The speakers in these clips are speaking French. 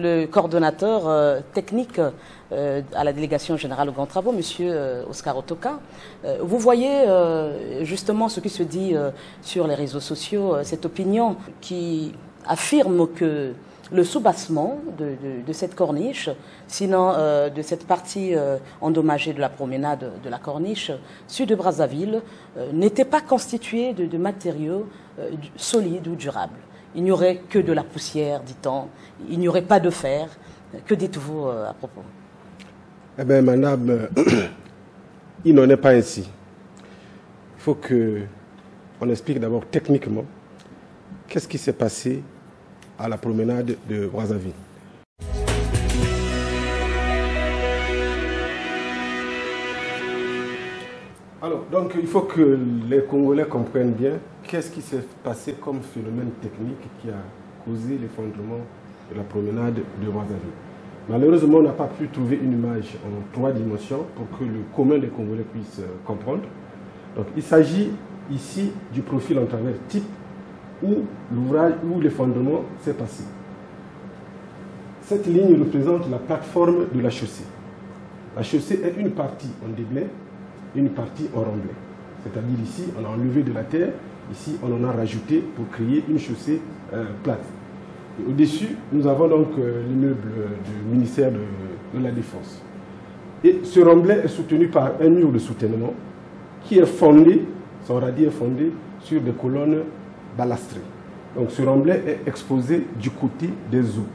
le coordonnateur technique à la délégation générale aux grands travaux, Monsieur Oscar Otoka. Vous voyez justement ce qui se dit sur les réseaux sociaux, cette opinion qui affirme que le soubassement de cette corniche, sinon de cette partie endommagée de la promenade de la corniche sud de Brazzaville, n'était pas constitué de matériaux solides ou durables. Il n'y aurait que de la poussière, dit-on. Il n'y aurait pas de fer. Que dites-vous à propos? Eh bien, madame, il n'en est pas ainsi. Il faut qu'on explique d'abord techniquement qu'est-ce qui s'est passé à la promenade de Brazzaville. Alors, donc, il faut que les Congolais comprennent bien qu'est-ce qui s'est passé comme phénomène technique qui a causé l'effondrement de la promenade de Brazzaville. Malheureusement, on n'a pas pu trouver une image en 3 dimensions pour que le commun des Congolais puisse comprendre. Donc, il s'agit ici du profil en travers type où l'ouvrage, où l'effondrement s'est passé. Cette ligne représente la plateforme de la chaussée. La chaussée est une partie en déblai et une partie en remblai. C'est-à-dire ici, on a enlevé de la terre, ici, on en a rajouté pour créer une chaussée plate. Au-dessus, nous avons donc l'immeuble du ministère de la Défense. Et ce remblai est soutenu par un mur de soutènement qui est fondé, son radis est fondé sur des colonnes balastrées. Donc ce remblai est exposé du côté des eaux.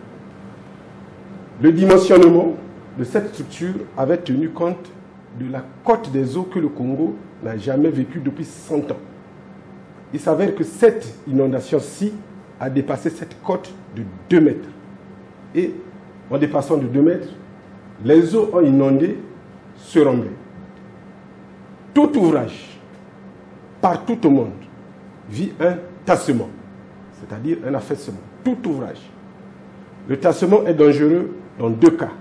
Le dimensionnement de cette structure avait tenu compte de la cote des eaux que le Congo n'a jamais vécue depuis 100 ans. Il s'avère que cette inondation-ci a dépassé cette cote de 2 mètres. Et en dépassant de 2 mètres, les eaux ont inondé ce remblai. Tout ouvrage, partout au monde, vit un tassement, c'est-à-dire un affaissement. Tout ouvrage. Le tassement est dangereux dans 2 cas.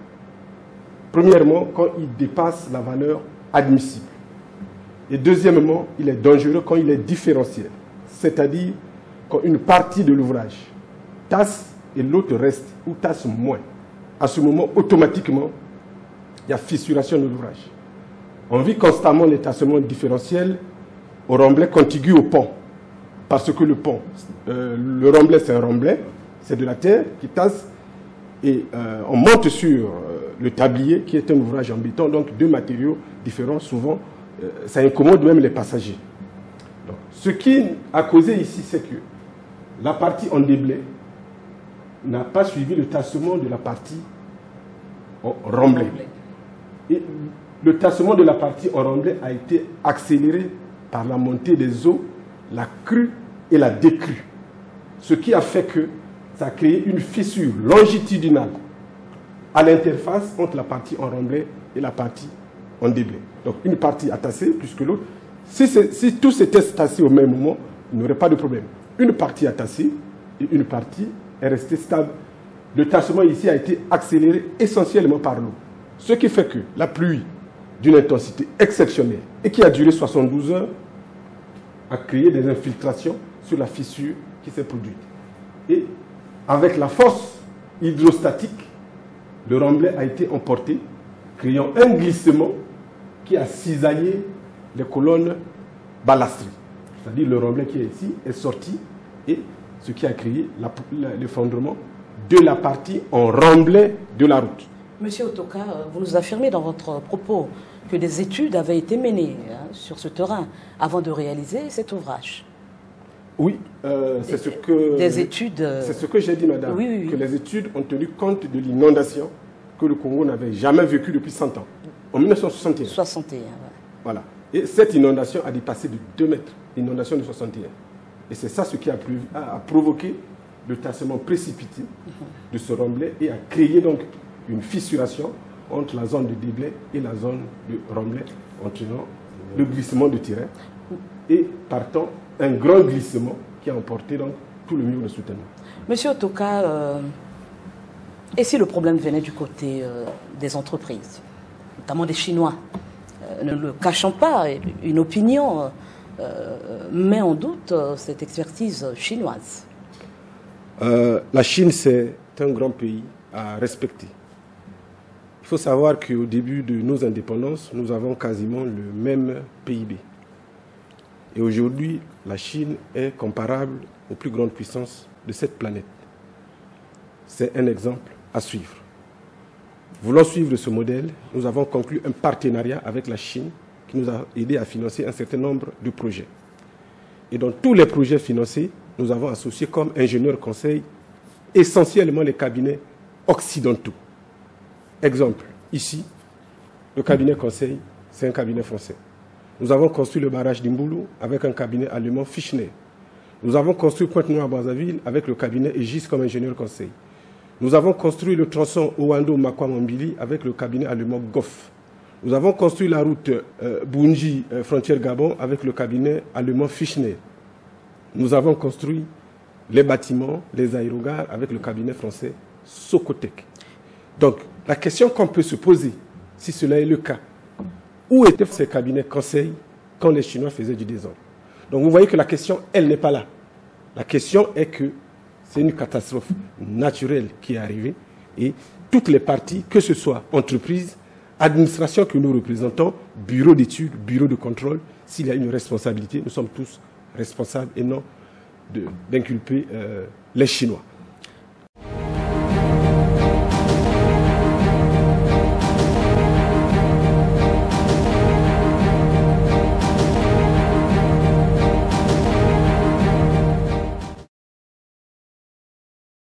Premièrement, quand il dépasse la valeur admissible. Et deuxièmement, il est dangereux quand il est différentiel, c'est-à-dire quand une partie de l'ouvrage tasse et l'autre reste ou tasse moins. À ce moment, automatiquement, il y a fissuration de l'ouvrage. On vit constamment les tassements différentiels au remblai contigu au pont. Parce que le pont, le remblai c'est un remblai, c'est de la terre qui tasse et on monte sur le tablier qui est un ouvrage en béton, donc 2 matériaux différents, souvent ça incommode même les passagers. Donc, ce qui a causé ici, c'est que la partie en déblai n'a pas suivi le tassement de la partie en remblai. Et le tassement de la partie en remblai a été accéléré par la montée des eaux, la crue et la décrue. Ce qui a fait que ça a créé une fissure longitudinale à l'interface entre la partie en remblai et la partie en déblai. Donc une partie a tassé plus que l'autre. Si tout s'était tassé au même moment, il n'y aurait pas de problème. Une partie a tassé et une partie est restée stable. Le tassement ici a été accéléré essentiellement par l'eau. Ce qui fait que la pluie d'une intensité exceptionnelle et qui a duré 72 heures a créé des infiltrations sur la fissure qui s'est produite. Et avec la force hydrostatique, le remblai a été emporté, créant un glissement qui a cisaillé les colonnes balastrées. C'est-à-dire le remblai qui est ici est sorti et ce qui a créé l'effondrement de la partie en remblai de la route. Monsieur Otoka, vous nous affirmez dans votre propos que des études avaient été menées sur ce terrain avant de réaliser cet ouvrage. Oui, c'est ce que... Des études... C'est ce que j'ai dit, madame, oui. que les études ont tenu compte de l'inondation que le Congo n'avait jamais vécue depuis 100 ans, en 1961. 61, ouais. Voilà. Et cette inondation a dépassé de 2 mètres, l'inondation de 61. Et c'est ça ce qui a provoqué le tassement précipité de ce remblai et a créé donc une fissuration entre la zone de déblai et la zone de remblai, entraînant le glissement de terrain et partant un grand glissement qui a emporté donc tout le mur de soutènement. Monsieur Otoka, et si le problème venait du côté des entreprises, notamment des Chinois, ne le cachons pas, une opinion met en doute cette expertise chinoise. La Chine, c'est un grand pays à respecter. Il faut savoir qu'au début de nos indépendances, nous avons quasiment le même PIB. Et aujourd'hui, la Chine est comparable aux plus grandes puissances de cette planète. C'est un exemple à suivre. Voulant suivre ce modèle, nous avons conclu un partenariat avec la Chine qui nous a aidé à financer un certain nombre de projets. Et dans tous les projets financés, nous avons associé comme ingénieurs conseil essentiellement les cabinets occidentaux. Exemple, ici, le cabinet conseil, c'est un cabinet français. Nous avons construit le barrage d'Imbulu avec un cabinet allemand Fischner. Nous avons construit Pointe-Noire-Brazzaville avec le cabinet Aegis comme ingénieur conseil. Nous avons construit le tronçon Ouando-Makwa-Mambili avec le cabinet allemand Goff. Nous avons construit la route Bunji, frontière Gabon, avec le cabinet allemand Fischner. Nous avons construit les bâtiments, les aérogares, avec le cabinet français Socotec. Donc, la question qu'on peut se poser, si cela est le cas, où étaient ces cabinets conseils quand les Chinois faisaient du désordre? Donc, vous voyez que la question, elle n'est pas là. La question est que c'est une catastrophe naturelle qui est arrivée et toutes les parties, que ce soit entreprises, administration que nous représentons, bureau d'études, bureau de contrôle, s'il y a une responsabilité, nous sommes tous responsables et non d'inculper les Chinois.